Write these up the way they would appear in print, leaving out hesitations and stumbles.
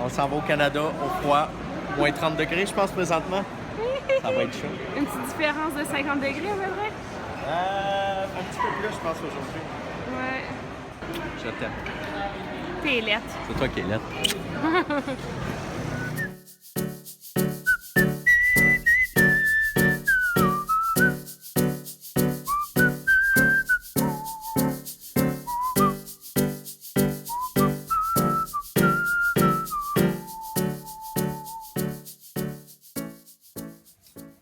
On s'en va au Canada, au froid. Moins 30 degrés, je pense, présentement. Ça va être chaud. Une petite différence de 50 degrés, à peu près? Un petit peu plus, je pense, aujourd'hui. Ouais. Je t'aime. T'es lettre. C'est toi qui es lettre.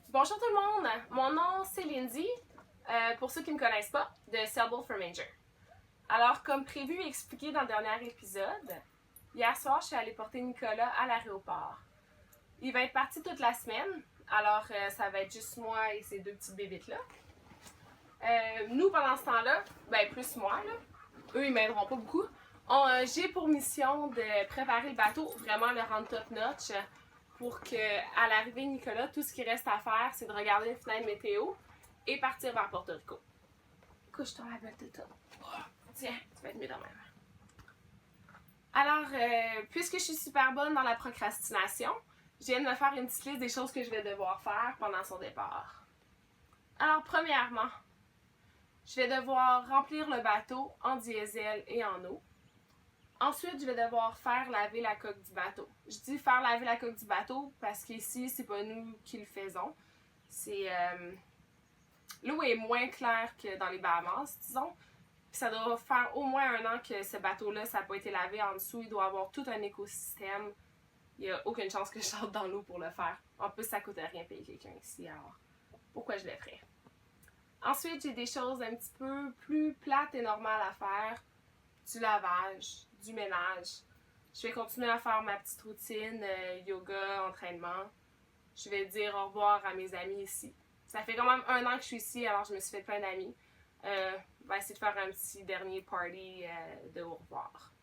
Bonjour tout le monde, mon nom c'est Lindsay, pour ceux qui ne me connaissent pas, de Sellable for Manger. Alors comme prévu et expliqué dans le dernier épisode, hier soir je suis allée porter Nicolas à l'aéroport. Il va être parti toute la semaine, alors ça va être juste moi et ces deux petites bébites-là. Nous pendant ce temps-là, ben plus moi, là, eux ils m'aideront pas beaucoup, j'ai pour mission de préparer le bateau, vraiment le rendre top notch. Pour qu'à l'arrivée de Nicolas, tout ce qui reste à faire, c'est de regarder une fenêtre météo et partir vers Porto Rico. Couche-toi la belle de top. Tiens, tu vas être mieux dans ma main. Alors, puisque je suis super bonne dans la procrastination, je viens de me faire une petite liste des choses que je vais devoir faire pendant son départ. Alors, premièrement, je vais devoir remplir le bateau en diesel et en eau. Ensuite, je vais devoir faire laver la coque du bateau. Je dis faire laver la coque du bateau parce qu'ici, c'est pas nous qui le faisons. C'est l'eau est moins claire que dans les Bahamas, disons. Puis ça doit faire au moins 1 an que ce bateau-là, ça n'a pas été lavé en dessous. Il doit avoir tout un écosystème. Il n'y a aucune chance que je sorte dans l'eau pour le faire. En plus, ça ne coûte rien payer quelqu'un ici, alors pourquoi je le ferais? Ensuite, j'ai des choses un petit peu plus plates et normales à faire. Du lavage, du ménage. Je vais continuer à faire ma petite routine, yoga, entraînement. Je vais dire au revoir à mes amis ici. Ça fait quand même 1 an que je suis ici, alors je me suis fait plein d'amis. Je vais essayer de faire un petit dernier party de au revoir.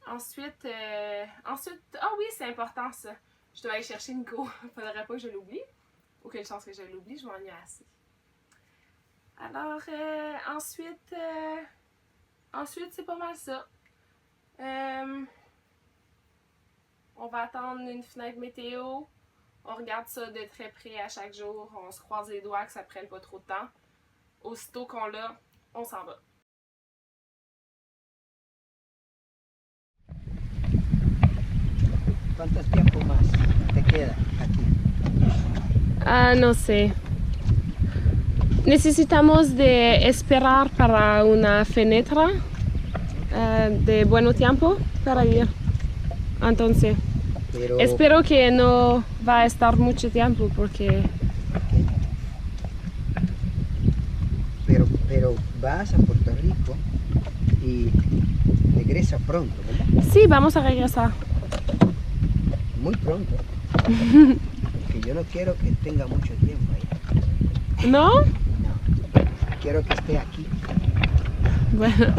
Ensuite, ah oui, c'est important ça. Je dois aller chercher Nico. Faudrait pas que je l'oublie. Aucune chance que je l'oublie, je m'ennuie assez. Alors, ensuite, c'est pas mal ça. On va attendre une fenêtre météo. On regarde ça de très près à chaque jour. On se croise les doigts que ça prenne pas trop de temps. Aussitôt qu'on l'a, on s'en va. ¿Cuánto tiempo más te queda aquí? No sé. Necesitamos de esperar para una fenetra de buen tiempo para ir. Entonces, espero que no va a estar mucho tiempo porque... Pero vas a Puerto Rico y regresa pronto, ¿verdad? Sí, vamos a regresar. Muy pronto. Porque yo no quiero que tenga mucho tiempo ahí. ¿No? No. Quiero que esté aquí. Bueno.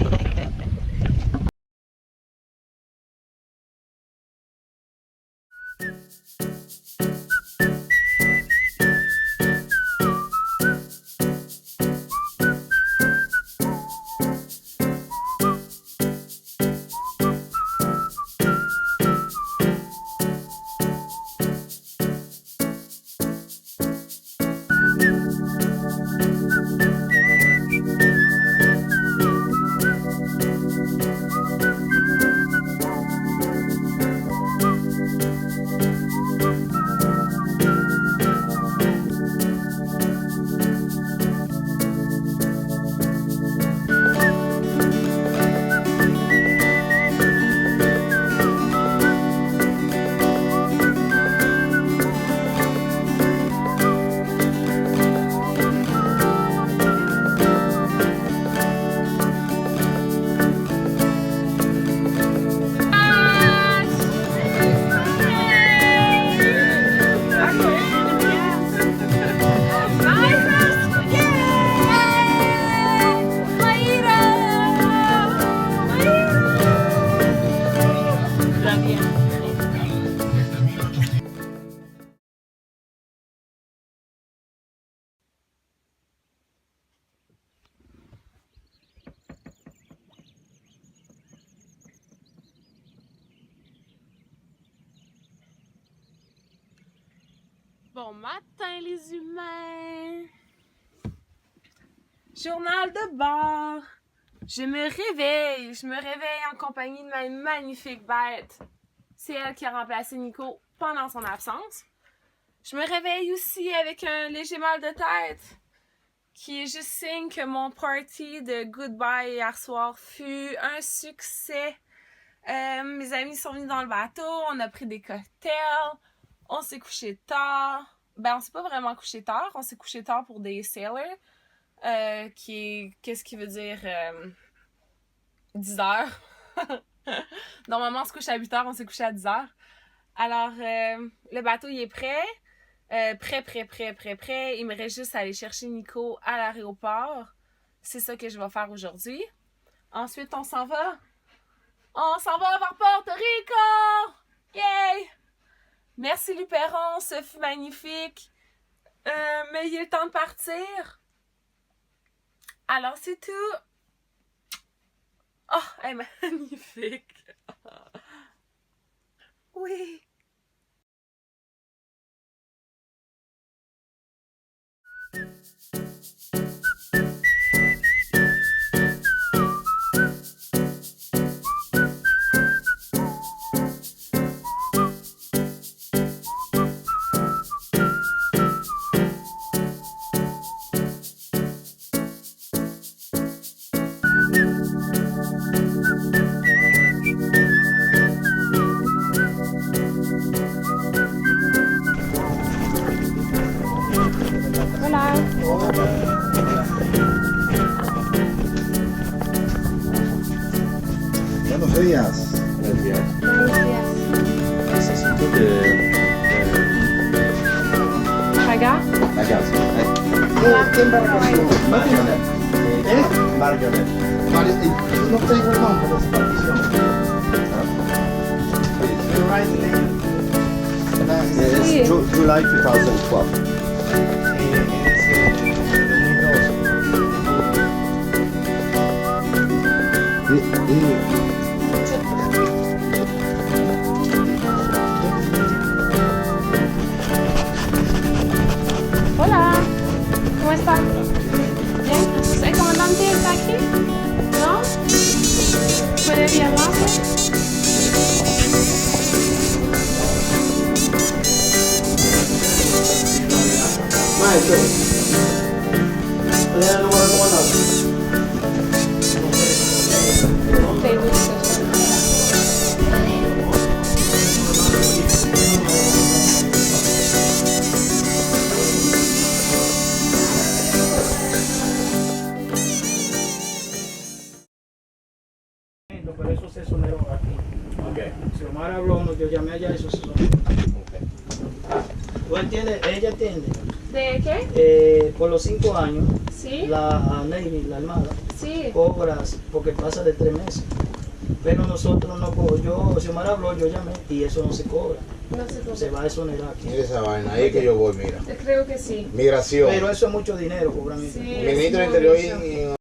Bon matin les humains! Journal de bord! Je me réveille en compagnie de ma magnifique bête. C'est elle qui a remplacé Nico pendant son absence. Je me réveille aussi avec un léger mal de tête, qui est juste signe que mon party de goodbye hier soir fut un succès. Mes amis sont venus dans le bateau, on a pris des cocktails, on s'est couché tard. Ben, on s'est pas vraiment couché tard, on s'est couché tard pour des sailors, qu'est-ce qui veut dire 10 heures. Normalement, on se couche à 8 heures, on s'est couché à 10 heures. Alors, le bateau, il est prêt. Prêt. Il me reste juste à aller chercher Nico à l'aéroport. C'est ça que je vais faire aujourd'hui. Ensuite, on s'en va. On s'en va vers Porto Rico! Yay! Merci Luperon, ce fut magnifique. Mais il est le temps de partir. Alors, c'est tout. Oh, elle est magnifique. Oui. Buenos días. Buenos días. Buenos días. Necesito de Pagar? la casa. ¿Qué embarcación? Marionette. Marionette. No tengo el nombre de esa partición. The right name. It's July 2012. Hola, ¿cómo están? Bien, ¿el comandante está aquí? ¿No? ¿Puede hablarme? Maestro, ¿le da el número del comandante? Te gusta. Pero eso se sonó aquí. Okay. Si Omar habló, yo llamé allá y eso se sonó. ¿Tú entiendes? Ella entiende. ¿De qué? Por los 5 años, ¿Sí? la Navy, la Armada, Sí. cobra porque pasa de 3 meses. Pero nosotros no cobramos. Si Omar habló, yo llamé y eso no se cobra. No sé cómo. Se va a exonerar aquí. Mira esa vaina, ahí que yo voy, mira. Creo que sí. Migración. Pero eso es mucho dinero, cobran. Sí. Ministro del Interior y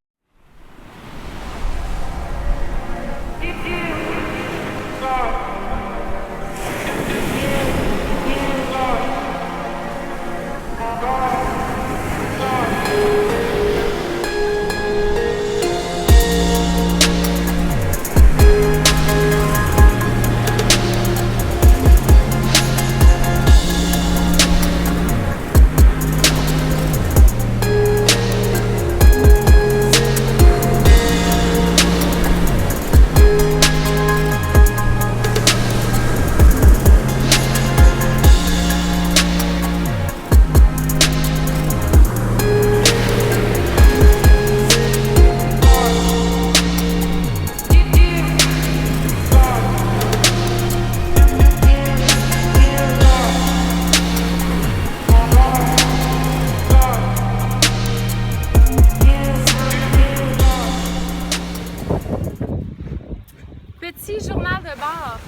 Petit journal de bord.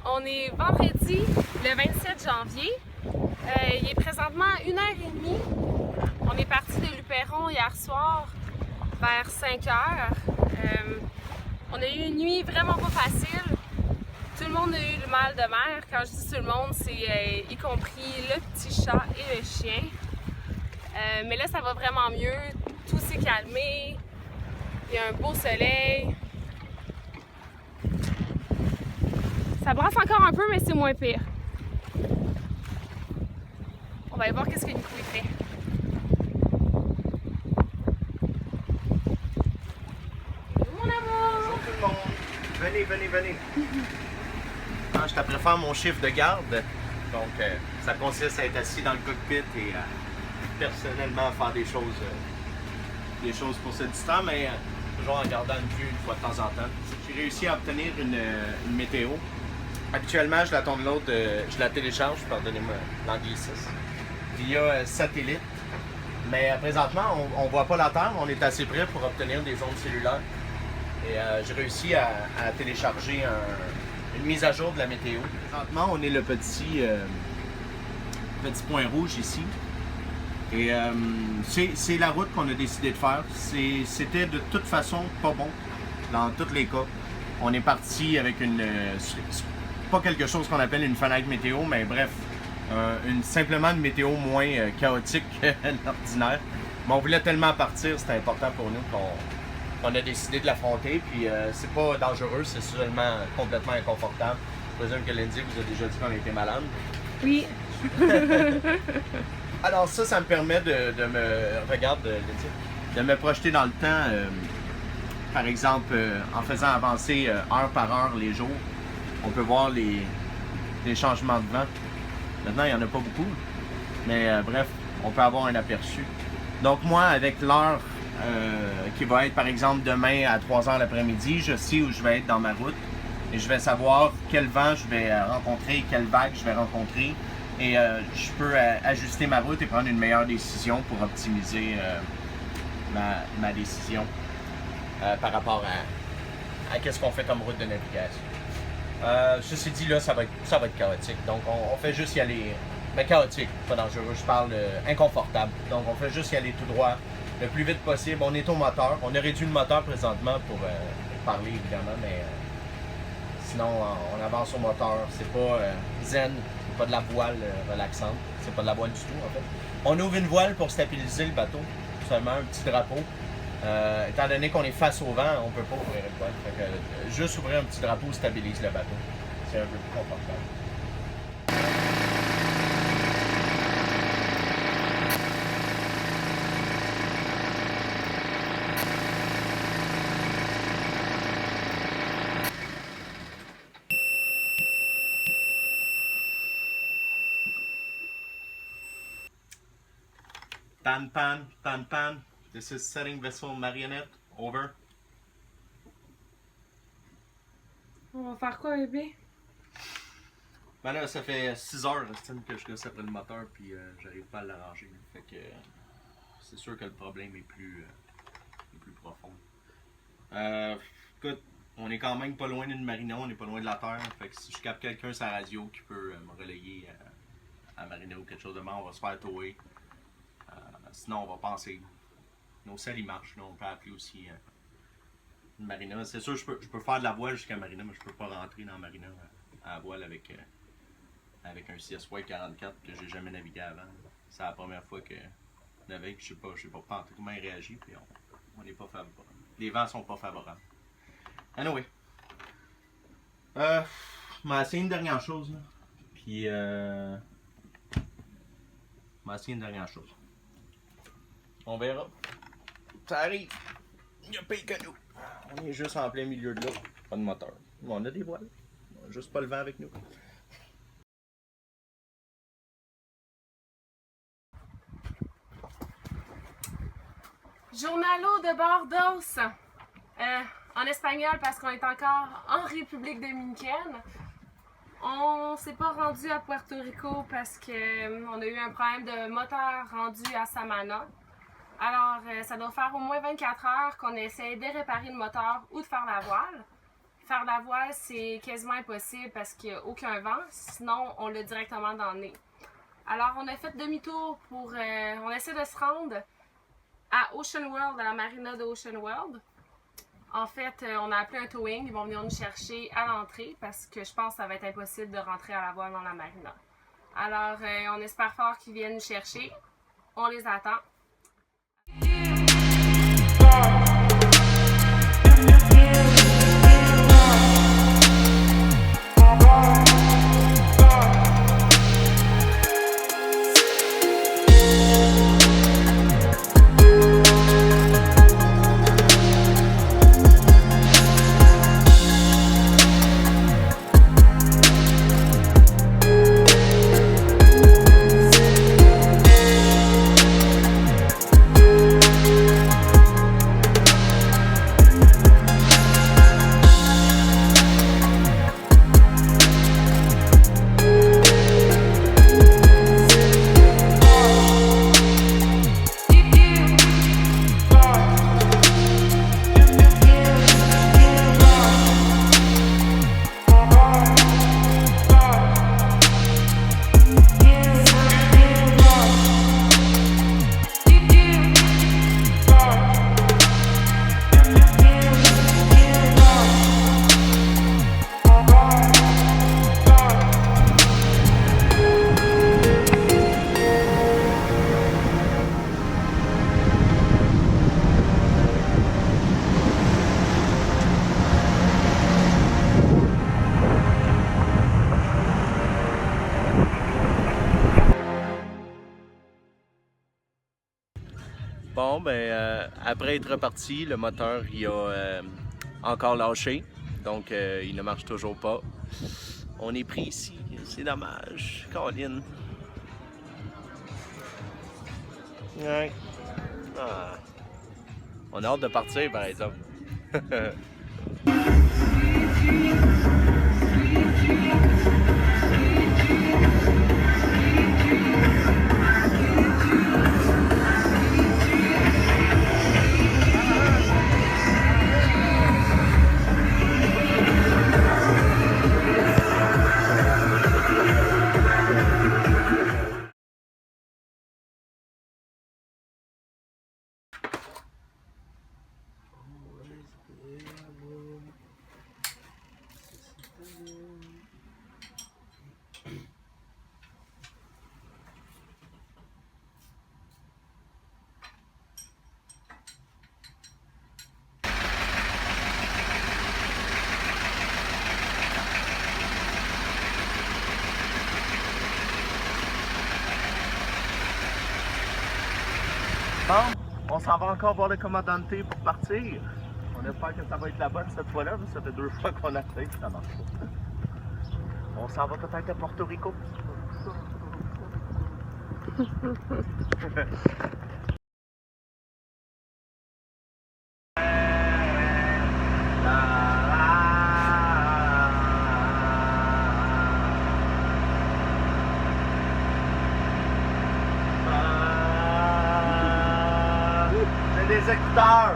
On est vendredi, le 27 janvier. Il est présentement 1h30. On est parti de Luperon hier soir vers 5h. On a eu une nuit vraiment pas facile. Tout le monde a eu le mal de mer. Quand je dis tout le monde, c'est y compris le petit chat et le chien. Mais là, ça va vraiment mieux. Tout s'est calmé. Il y a un beau soleil. Ça brasse encore un peu, mais c'est moins pire. On va aller voir qu'est-ce que Nico fait. Mon amour! Bonjour tout le monde. Venez, venez, venez. Je t'apprends faire mon chiffre de garde. Donc, ça consiste à être assis dans le cockpit et personnellement faire des choses pour se distraire, mais toujours en gardant une vue une fois de temps en temps. J'ai réussi à obtenir une météo. Actuellement, je la download, je la télécharge, pardonnez-moi l'anglicisme, via satellite. Mais présentement, on ne voit pas la Terre, on est assez près pour obtenir des ondes cellulaires. Et j'ai réussi à télécharger une mise à jour de la météo. Présentement, on est le petit point rouge ici. Et c'est la route qu'on a décidé de faire. C'était de toute façon pas bon dans tous les cas. On est parti avec pas quelque chose qu'on appelle une fenêtre météo, mais bref, simplement une météo moins chaotique que l'ordinaire. Mais on voulait tellement partir, c'était important pour nous qu'on a décidé de l'affronter. Puis c'est pas dangereux, c'est seulement complètement inconfortable. Je présume que Lindsay vous a déjà dit qu'on était malade. Oui. Alors ça me permet de me projeter dans le temps. Par exemple, en faisant avancer heure par heure les jours, on peut voir les changements de vent. Maintenant, il n'y en a pas beaucoup, mais bref, on peut avoir un aperçu. Donc moi, avec l'heure qui va être par exemple demain à 3h l'après-midi, je sais où je vais être dans ma route et je vais savoir quel vent je vais rencontrer, quelle vague je vais rencontrer. Et je peux ajuster ma route et prendre une meilleure décision pour optimiser ma décision par rapport à qu'est-ce qu'on fait comme route de navigation. Ceci dit, là, ça va être chaotique. Donc, on fait juste y aller. Mais chaotique, pas dangereux, je parle inconfortable. Donc, on fait juste y aller tout droit, le plus vite possible. On est au moteur. On a réduit le moteur présentement pour parler, évidemment, mais sinon, on avance au moteur. C'est pas zen. Pas de la voile relaxante, c'est pas de la voile du tout en fait. On ouvre une voile pour stabiliser le bateau, seulement un petit drapeau. Étant donné qu'on est face au vent, on peut pas ouvrir une voile. Fait que, juste ouvrir un petit drapeau stabilise le bateau. C'est un peu plus confortable. Pan. This is setting vessel Marionette. Over. On va faire quoi, bébé? Ben là, ça fait 6 heures que je gosse après le moteur puis j'arrive pas à l'arranger. Fait que c'est sûr que le problème est plus profond. Écoute, on est quand même pas loin d'une marina, on est pas loin de la terre. Fait que si je capte quelqu'un sur la radio qui peut me relayer à marina ou quelque chose de mort, on va se faire tower. Sinon, on va penser. Nos selles, ils marchent. Là, on peut appeler aussi une marina. C'est sûr, je peux faire de la voile jusqu'à marina, mais je peux pas rentrer dans la marina à la voile avec un CSY 44 que j'ai jamais navigué avant. C'est la première fois que je navigue. Je sais pas comment il réagit, puis on n'est pas favorable. Les vents sont pas favorables. Anyway. M'a essayé une dernière chose, là. Puis m'a essayé une dernière chose. On verra. Ça arrive. Il n'y a pire que nous. On est juste en plein milieu de l'eau. Pas de moteur. On a des voiles. On a juste pas le vent avec nous. Journalo de Bordos. En espagnol parce qu'on est encore en République dominicaine. On s'est pas rendu à Puerto Rico parce qu'on a eu un problème de moteur rendu à Samana. Alors, ça doit faire au moins 24 heures qu'on essaie de réparer le moteur ou de faire la voile. Faire la voile, c'est quasiment impossible parce qu'il n'y a aucun vent, sinon on l'a directement dans le nez. Alors, on a fait demi-tour pour... on essaie de se rendre à Ocean World, à la marina de Ocean World. En fait, on a appelé un towing, ils vont venir nous chercher à l'entrée parce que je pense que ça va être impossible de rentrer à la voile dans la marina. Alors, on espère fort qu'ils viennent nous chercher. On les attend. Bon, ben, après être reparti, le moteur il a encore lâché. Donc, il ne marche toujours pas. On est pris ici. C'est dommage. Colin. Ouais. Ah. On a hâte de partir, par exemple. Bon, on s'en va encore voir le commandante pour partir. On espère que ça va être la bonne cette fois-là, mais ça fait 2 fois qu'on a fait, ça marche pas. On s'en va peut-être à Porto Rico. J'ai des écouteurs!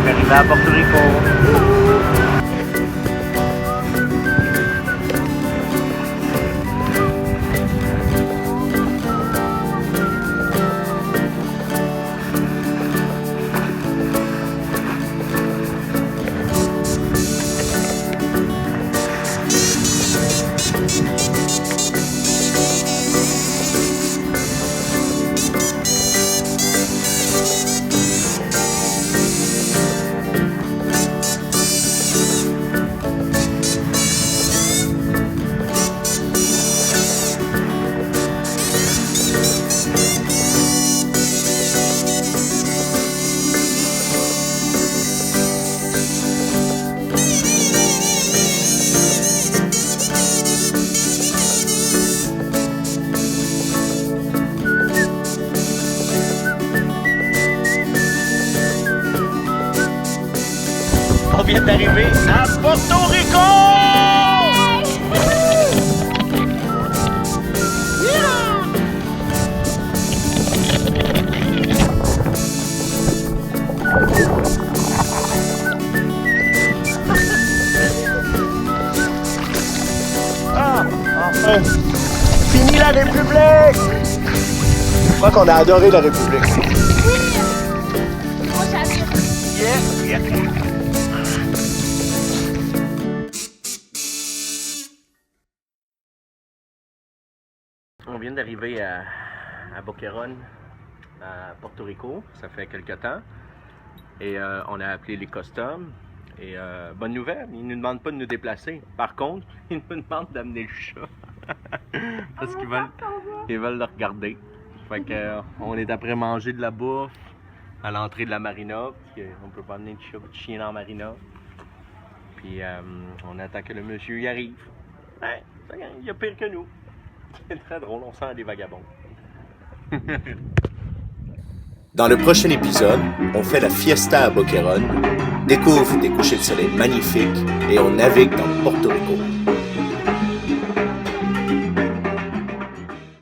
Arrivé à Porto Rico. Porto Rico! Ah, enfin! Fini la République! Je crois qu'on a adoré la République. Moi, j'adore. Yeah. On vient d'arriver à Boquerón, à Porto Rico. Ça fait quelque temps. Et on a appelé les customs. Et bonne nouvelle, ils ne nous demandent pas de nous déplacer. Par contre, ils nous demandent d'amener le chat. Parce qu'ils veulent le regarder. Fait que, on est après manger de la bouffe à l'entrée de la marina. Parce qu'on ne peut pas amener de chien dans la marina. Puis on attend que le monsieur y arrive. Ouais, il y a pire que nous. C'est très drôle, on sent des vagabonds. Dans le prochain épisode, on fait la fiesta à Boquerón, découvre des couchers de soleil magnifiques et on navigue dans Porto Rico.